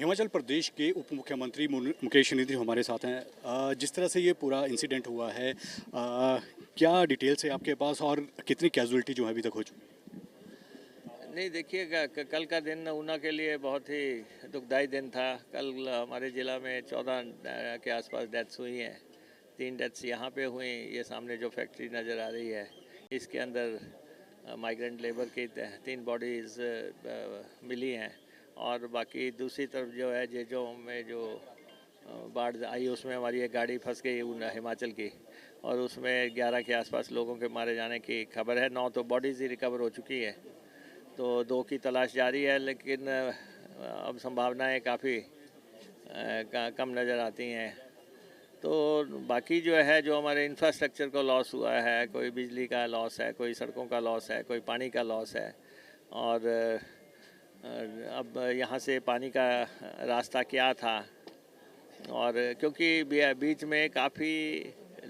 हिमाचल प्रदेश के उप मुख्यमंत्री मुकेश अग्निहोत्री हमारे साथ हैं। जिस तरह से ये पूरा इंसिडेंट हुआ है, क्या डिटेल्स है आपके पास और कितनी कैजुअलिटी जो है अभी तक हो चुकी है? नहीं देखिए, कल का दिन ऊना के लिए बहुत ही दुखदाई दिन था। कल हमारे ज़िला में 14 के आसपास डेथ्स हुई हैं। 3 डेथ्स यहाँ पे हुई। ये सामने जो फैक्ट्री नज़र आ रही है, इसके अंदर माइग्रेंट लेबर की 3 बॉडीज़ मिली हैं। और बाकी दूसरी तरफ जो है जेजों में जो बाढ़ आई, उसमें हमारी एक गाड़ी फंस गई ऊना हिमाचल की, और उसमें 11 के आसपास लोगों के मारे जाने की खबर है। 9 तो बॉडीज़ ही रिकवर हो चुकी है, तो 2 की तलाश जारी है, लेकिन अब संभावनाएं काफ़ी कम नज़र आती हैं। तो बाकी जो है, जो हमारे इंफ्रास्ट्रक्चर को लॉस हुआ है, कोई बिजली का लॉस है, कोई सड़कों का लॉस है, कोई पानी का लॉस है। और अब यहाँ से पानी का रास्ता क्या था, और क्योंकि बीच में काफ़ी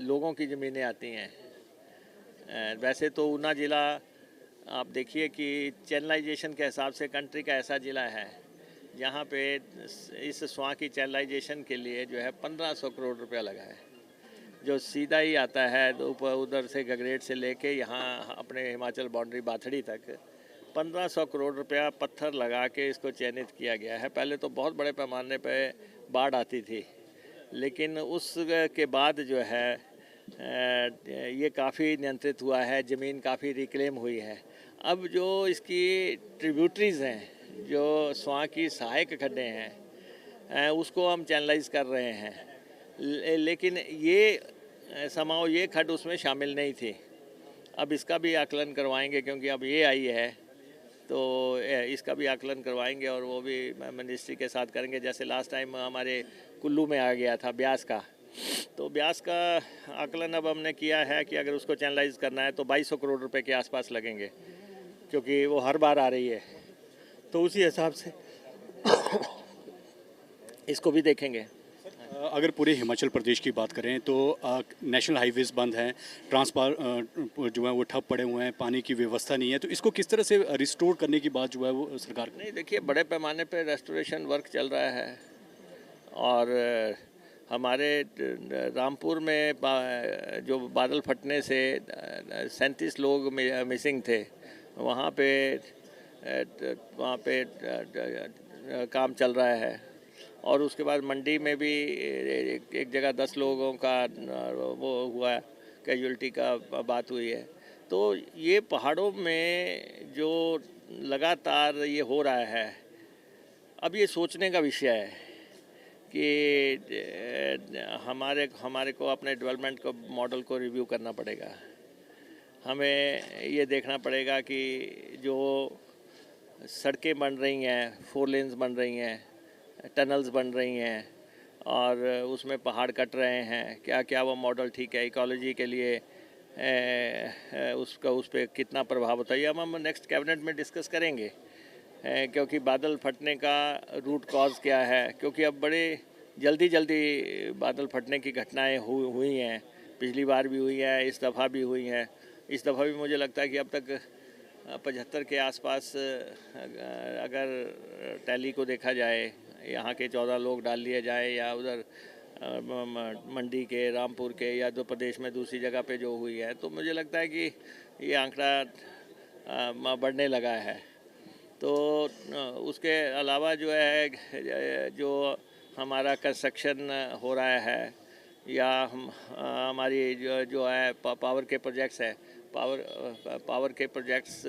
लोगों की ज़मीनें आती हैं। वैसे तो ऊना ज़िला, आप देखिए कि चैनलाइजेशन के हिसाब से कंट्री का ऐसा ज़िला है जहाँ पे इस स्वां की चैनलाइजेशन के लिए जो है 1500 करोड़ रुपया लगा है, जो सीधा ही आता है तो उधर से गगरेट से लेके यहाँ अपने हिमाचल बाउंड्री बाथड़ी तक 1500 करोड़ रुपया पत्थर लगा के इसको चयनित किया गया है। पहले तो बहुत बड़े पैमाने पे बाढ़ आती थी, लेकिन उस के बाद जो है ये काफ़ी नियंत्रित हुआ है, ज़मीन काफ़ी रिक्लेम हुई है। अब जो इसकी ट्रिब्यूटरीज़ हैं, जो स्वां की सहायक खड्डे हैं, उसको हम चैनलाइज कर रहे हैं। लेकिन ये समाओ ये खड्ड उसमें शामिल नहीं थी। अब इसका भी आकलन करवाएंगे, क्योंकि अब ये आई है, तो इसका भी आकलन करवाएंगे और वो भी मिनिस्ट्री के साथ करेंगे। जैसे लास्ट टाइम हमारे कुल्लू में आ गया था ब्यास का, तो ब्यास का आकलन अब हमने किया है कि अगर उसको चैनलाइज करना है तो 2200 करोड़ रुपए के आसपास लगेंगे, क्योंकि वो हर बार आ रही है। तो उसी हिसाब से इसको भी देखेंगे। अगर पूरे हिमाचल प्रदेश की बात करें तो नेशनल हाईवेज बंद हैं, ट्रांसपोर्ट जो है वो ठप पड़े हुए हैं, पानी की व्यवस्था नहीं है, तो इसको किस तरह से रिस्टोर करने की बात जो है वो सरकार नहीं देखिए, बड़े पैमाने पे रेस्टोरेशन वर्क चल रहा है। और हमारे रामपुर में जो बादल फटने से 37 लोग मिसिंग थे, वहाँ पे काम चल रहा है। और उसके बाद मंडी में भी एक जगह 10 लोगों का वो हुआ, कैजुअल्टी का बात हुई है। तो ये पहाड़ों में जो लगातार ये हो रहा है, अब ये सोचने का विषय है कि हमारे को अपने डेवलपमेंट को मॉडल को रिव्यू करना पड़ेगा। हमें ये देखना पड़ेगा कि जो सड़कें बन रही हैं, 4 लेन्स बन रही हैं, टनल्स बन रही हैं, और उसमें पहाड़ कट रहे हैं, क्या क्या वो मॉडल ठीक है इकोलॉजी के लिए, उसका उस पर कितना प्रभाव होता है, ये हम नेक्स्ट कैबिनेट में डिस्कस करेंगे। क्योंकि बादल फटने का रूट कॉज क्या है, क्योंकि अब बड़े जल्दी बादल फटने की घटनाएं हुई हैं। पिछली बार भी हुई है, इस दफ़ा भी हुई हैं। इस दफ़ा भी मुझे लगता है कि अब तक 75 के आसपास अगर टैली को देखा जाए, यहाँ के 14 लोग डाल लिए जाए, या उधर मंडी के, रामपुर के, या दो प्रदेश में दूसरी जगह पे जो हुई है, तो मुझे लगता है कि ये आंकड़ा बढ़ने लगा है। तो उसके अलावा जो है, जो हमारा कंस्ट्रक्शन हो रहा है, या हमारी जो है पावर के प्रोजेक्ट्स है, पावर के प्रोजेक्ट्स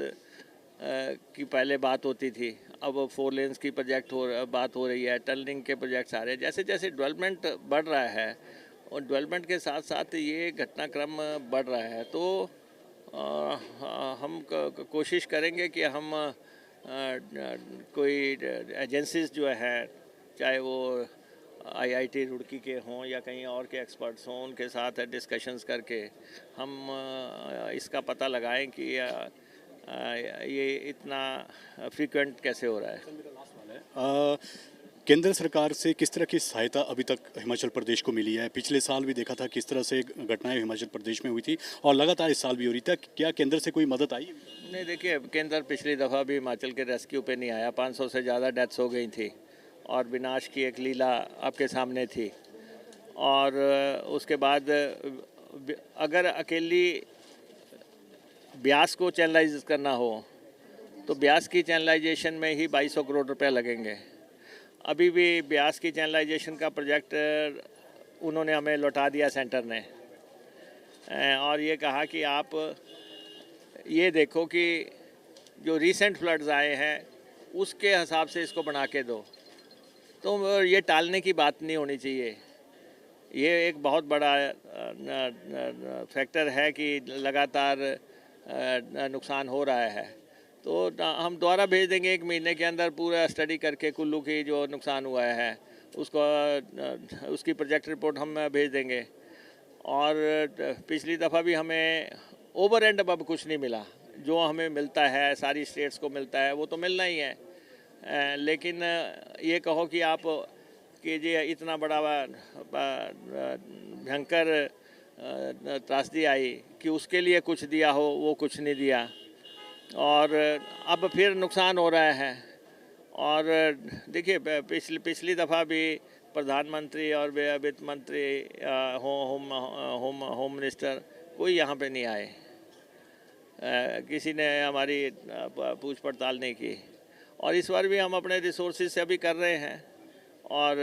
की पहले बात होती थी, अब 4 लेन्स की बात हो रही है, टनलिंग के प्रोजेक्ट्स आ रहे हैं। जैसे जैसे डेवलपमेंट बढ़ रहा है, और डेवलपमेंट के साथ साथ ये घटनाक्रम बढ़ रहा है, तो हम कोशिश करेंगे कि हम कोई एजेंसीज जो है, चाहे वो आईआईटी रुड़की के हों या कहीं और के एक्सपर्ट्स हों, उनके साथ डिस्कशंस करके हम इसका पता लगाएं कि ये इतना फ्रीक्वेंट कैसे हो रहा है। केंद्र सरकार से किस तरह की सहायता अभी तक हिमाचल प्रदेश को मिली है? पिछले साल भी देखा था किस तरह से घटनाएं हिमाचल प्रदेश में हुई थी, और लगातार इस साल भी हो रही थी। क्या केंद्र से कोई मदद आई? नहीं देखिए, केंद्र पिछली दफ़ा भी हिमाचल के रेस्क्यू पे नहीं आया। 500 से ज़्यादा डेथ्स हो गई थी, और विनाश की एक लीला आपके सामने थी। और उसके बाद अगर अकेली ब्यास को चैनलाइज करना हो तो ब्यास की चैनलाइजेशन में ही 2200 करोड़ रुपए लगेंगे। अभी भी ब्यास की चैनलाइजेशन का प्रोजेक्ट उन्होंने हमें लौटा दिया सेंटर ने, और ये कहा कि आप ये देखो कि जो रीसेंट फ्लड्स आए हैं उसके हिसाब से इसको बना के दो। तो ये टालने की बात नहीं होनी चाहिए। ये एक बहुत बड़ा फैक्टर है कि लगातार नुकसान हो रहा है। तो हम दोबारा भेज देंगे 1 महीने के अंदर पूरा स्टडी करके कुल्लू की जो नुकसान हुआ है उसको, उसकी प्रोजेक्ट रिपोर्ट हम भेज देंगे। और पिछली दफ़ा भी हमें ओवर एंड अब कुछ नहीं मिला। जो हमें मिलता है सारी स्टेट्स को मिलता है वो तो मिलना ही है। लेकिन ये कहो कि आप कि ये इतना बड़ा भयंकर त्रासदी आई कि उसके लिए कुछ दिया हो, वो कुछ नहीं दिया। और अब फिर नुकसान हो रहा है। और देखिए पिछली दफ़ा भी प्रधानमंत्री और वित्त मंत्री, होम मिनिस्टर कोई यहाँ पे नहीं आए। किसी ने हमारी पूछ पड़ताल नहीं की। और इस बार भी हम अपने रिसोर्सेज से अभी कर रहे हैं। और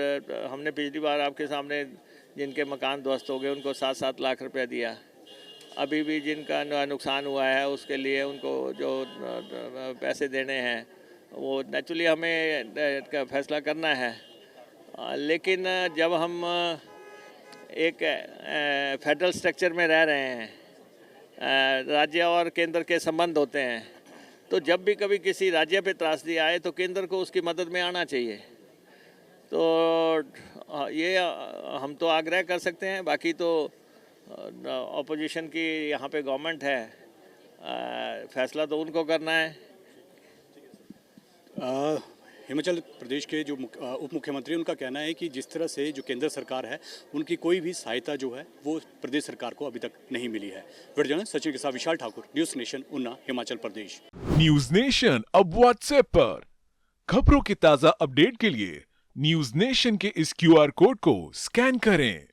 हमने पिछली बार आपके सामने जिनके मकान ध्वस्त हो गए उनको 7-7 लाख रुपए दिया। अभी भी जिनका नुकसान हुआ है उसके लिए उनको जो पैसे देने हैं वो नेचुरली हमें फैसला करना है। लेकिन जब हम एक फेडरल स्ट्रक्चर में रह रहे हैं, राज्य और केंद्र के संबंध होते हैं, तो जब भी कभी किसी राज्य पे त्रासदी आए तो केंद्र को उसकी मदद में आना चाहिए। तो ये हम तो आग्रह कर सकते हैं, बाकी तो ऑपोजिशन की यहाँ पे गवर्नमेंट है, फैसला तो उनको करना है। हिमाचल प्रदेश के जो उप मुख्यमंत्री उनका कहना है कि जिस तरह से जो केंद्र सरकार है उनकी कोई भी सहायता जो है वो प्रदेश सरकार को अभी तक नहीं मिली है। वीडियो जर्नलिस्ट सचिन के साथ विशाल Thakur, news nation, Una, Himachal Pradesh. News nation अब व्हाट्सएप पर खबरों की ताज़ा अपडेट के लिए न्यूज़ नेशन के इस QR कोड को स्कैन करें।